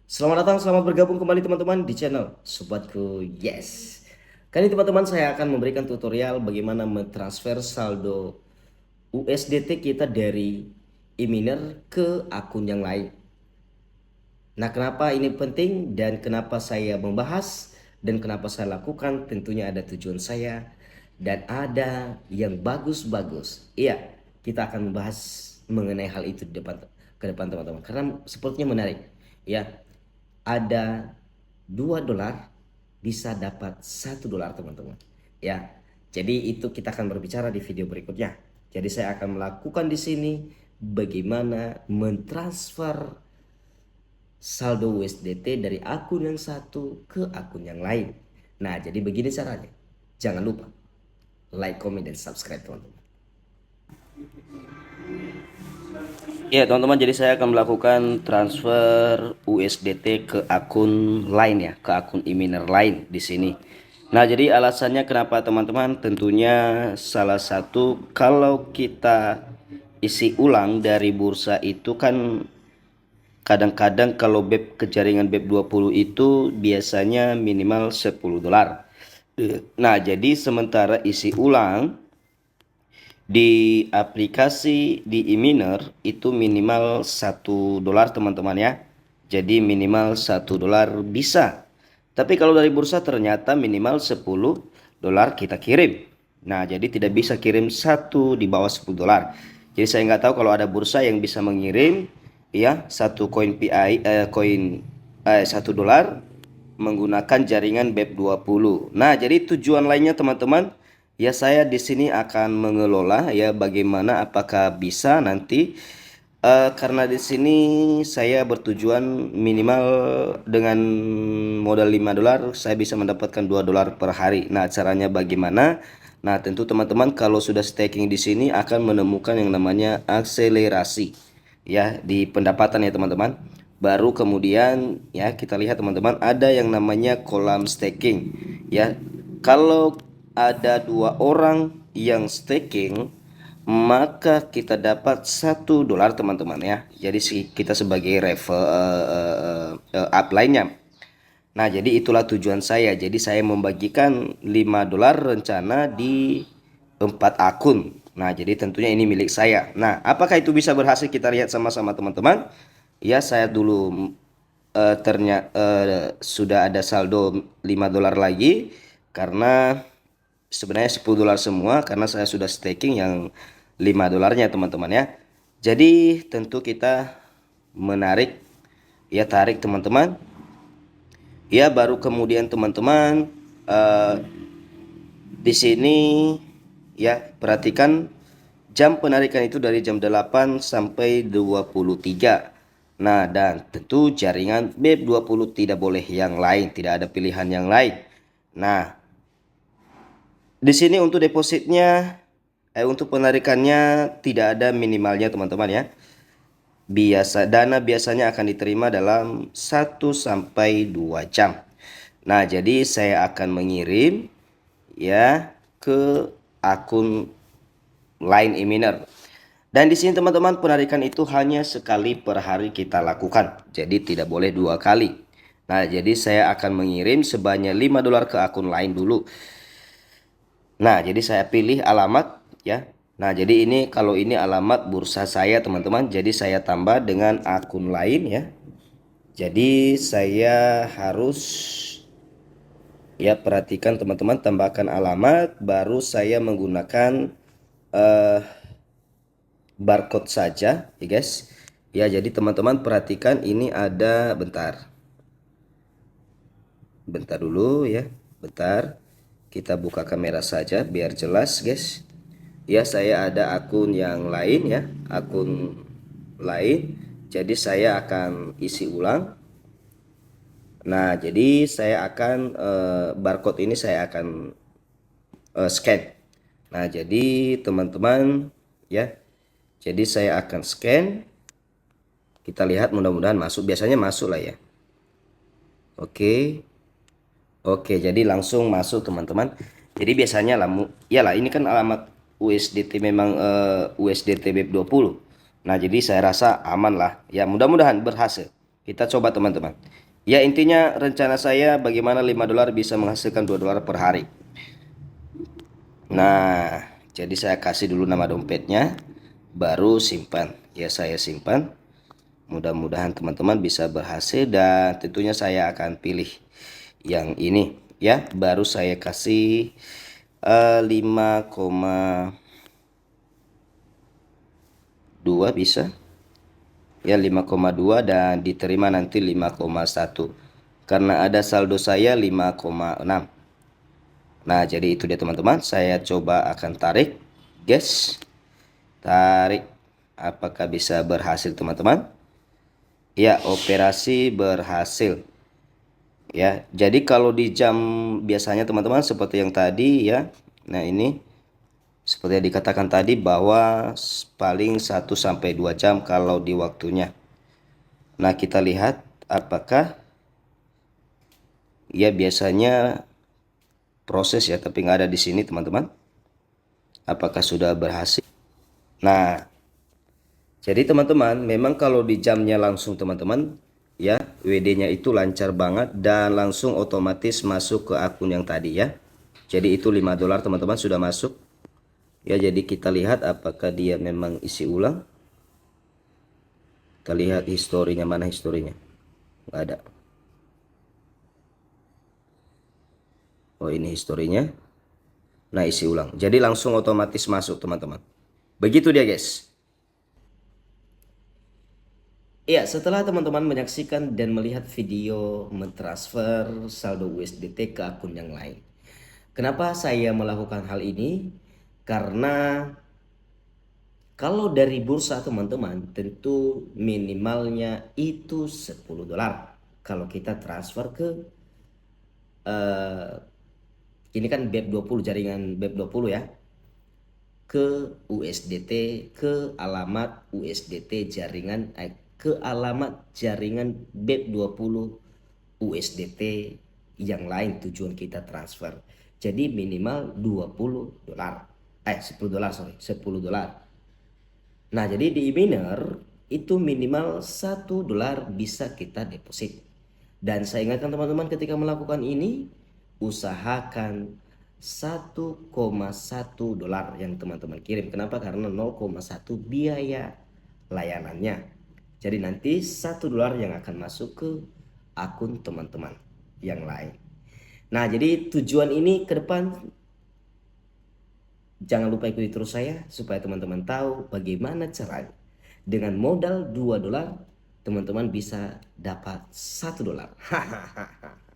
Selamat datang, selamat bergabung kembali teman-teman di channel Sobatku Yes. Kali ini teman-teman saya akan memberikan tutorial bagaimana mentransfer saldo USDT kita dari e-miner ke akun yang lain. Nah, kenapa ini penting dan kenapa saya membahas dan kenapa saya lakukan? Tentunya ada tujuan saya dan ada yang bagus-bagus. Iya, kita akan membahas mengenai hal itu ke depan teman-teman karena sepertinya menarik. Ya, ada 2 dolar bisa dapat 1 dolar teman-teman. Ya, jadi itu kita akan berbicara di video berikutnya. Jadi saya akan melakukan di sini bagaimana mentransfer saldo USDT dari akun yang satu ke akun yang lain. Nah, jadi begini caranya. Jangan lupa like, comment, dan subscribe teman-teman. Ya teman-teman, jadi saya akan melakukan transfer USDT ke akun lain ya, ke akun e-miner lain di sini. Nah, jadi alasannya kenapa teman-teman? Tentunya salah satu kalau kita isi ulang dari bursa itu kan kadang-kadang kalau BEP ke jaringan BEP20 itu biasanya minimal 10 dolar. Nah, jadi sementara isi ulang di aplikasi di e-miner itu minimal 1 dolar teman-teman ya. Jadi minimal 1 dolar bisa. Tapi kalau dari bursa ternyata minimal 10 dolar kita kirim. Nah, jadi tidak bisa kirim satu di bawah 10 dolar. Jadi saya nggak tahu kalau ada bursa yang bisa mengirim ya satu koin PI koin 1 dolar menggunakan jaringan BEP20. Nah, jadi tujuan lainnya teman-teman, ya saya di sini akan mengelola ya bagaimana apakah bisa nanti karena di sini saya bertujuan minimal dengan modal 5 dolar saya bisa mendapatkan 2 dolar per hari. Nah, caranya bagaimana? Nah, tentu teman-teman kalau sudah staking di sini akan menemukan yang namanya akselerasi ya di pendapatan ya teman-teman. Baru kemudian ya kita lihat teman-teman ada yang namanya kolam staking ya. Kalau ada 2 orang yang staking maka kita dapat 1 dolar teman-teman ya. Jadi kita sebagai upline-nya. Nah, jadi itulah tujuan saya. Jadi saya membagikan 5 dolar rencana di 4 akun. Nah, jadi tentunya ini milik saya. Nah, apakah itu bisa berhasil? Kita lihat sama-sama teman-teman. Ya, saya dulu ternyata sudah ada saldo 5 dolar lagi karena sebenarnya 10 dolar semua karena saya sudah staking yang 5 dolarnya teman-teman ya. Jadi tentu kita menarik ya, tarik teman-teman. Ya, baru kemudian teman-teman eh, di sini ya perhatikan jam penarikan itu dari jam 8 sampai 23. Nah, dan tentu jaringan BEP20 tidak boleh yang lain, tidak ada pilihan yang lain. Nah, di sini untuk depositnya untuk penarikannya tidak ada minimalnya teman-teman ya. Dana biasanya akan diterima dalam 1 sampai 2 jam. Nah, jadi saya akan mengirim ya ke akun lain e-miner. Dan di sini teman-teman penarikan itu hanya sekali per hari kita lakukan. Jadi tidak boleh 2 kali. Nah, jadi saya akan mengirim sebanyak 5 dolar ke akun lain dulu. Nah, jadi saya pilih alamat ya. Nah, jadi ini kalau ini alamat bursa saya teman-teman. Jadi saya tambah dengan akun lain ya. Jadi saya harus ya perhatikan teman-teman, tambahkan alamat baru saya menggunakan eh, barcode saja ya guys. Ya, jadi teman-teman perhatikan ini ada bentar dulu ya. Bentar. Kita buka kamera saja biar jelas guys. Ya, saya ada akun yang lain ya, akun lain. Jadi saya akan isi ulang. Nah, jadi saya akan barcode ini saya akan scan. Nah, jadi teman-teman ya. Jadi saya akan scan. Kita lihat mudah-mudahan masuk. Biasanya masuk lah ya. Oke. Oke, jadi langsung masuk teman-teman. Jadi biasanya lah, ya lah ini kan alamat USDT memang USDT BEP20. Nah, jadi saya rasa aman lah. Ya, mudah-mudahan berhasil. Kita coba teman-teman. Ya intinya rencana saya bagaimana 5 dolar bisa menghasilkan 2 dolar per hari. Nah, jadi saya kasih dulu nama dompetnya, baru simpan. Ya saya simpan. Mudah-mudahan teman-teman bisa berhasil dan tentunya saya akan pilih yang ini ya. Baru saya kasih 5,2 bisa. Ya 5,2 dan diterima nanti 5,1. Karena ada saldo saya 5,6. Nah, jadi itu dia teman-teman. Saya coba akan tarik. Guys, tarik. Apakah bisa berhasil teman-teman? Ya, operasi berhasil. Ya, jadi kalau di jam biasanya teman-teman seperti yang tadi ya. Nah, ini seperti yang dikatakan tadi bahwa paling 1 sampai 2 jam kalau di waktunya. Nah, kita lihat apakah ya biasanya proses ya, tapi nggak ada di sini teman-teman. Apakah sudah berhasil? Nah, jadi teman-teman, memang kalau di jamnya langsung teman-teman, ya WD-nya itu lancar banget dan langsung otomatis masuk ke akun yang tadi ya. Jadi itu 5 dolar teman-teman sudah masuk. Ya, jadi kita lihat apakah dia memang isi ulang. Kita lihat historinya, mana historinya? Nggak ada. Oh, ini historinya. Nah, isi ulang. Jadi langsung otomatis masuk teman-teman. Begitu dia guys. Iya, setelah teman-teman menyaksikan dan melihat video mentransfer saldo USDT ke akun yang lain. Kenapa saya melakukan hal ini? Karena kalau dari bursa teman-teman tentu minimalnya itu 10 dolar. Kalau kita transfer ke eh, ini kan BEP20, jaringan BEP20 ya, ke USDT, ke alamat USDT jaringan ke alamat jaringan BEP20 USDT yang lain tujuan kita transfer. Jadi minimal 20 dolar. 10 dolar, sorry, 10 dolar. Nah, jadi di miner itu minimal 1 dolar bisa kita deposit. Dan saya ingatkan teman-teman ketika melakukan ini, usahakan 1,1 dolar yang teman-teman kirim. Kenapa? Karena 0,1 biaya layanannya. Jadi nanti 1 dolar yang akan masuk ke akun teman-teman yang lain. Nah, jadi tujuan ini ke depan jangan lupa ikuti terus saya supaya teman-teman tahu bagaimana caranya. Dengan modal 2 dolar, teman-teman bisa dapat 1 dolar. Hahaha.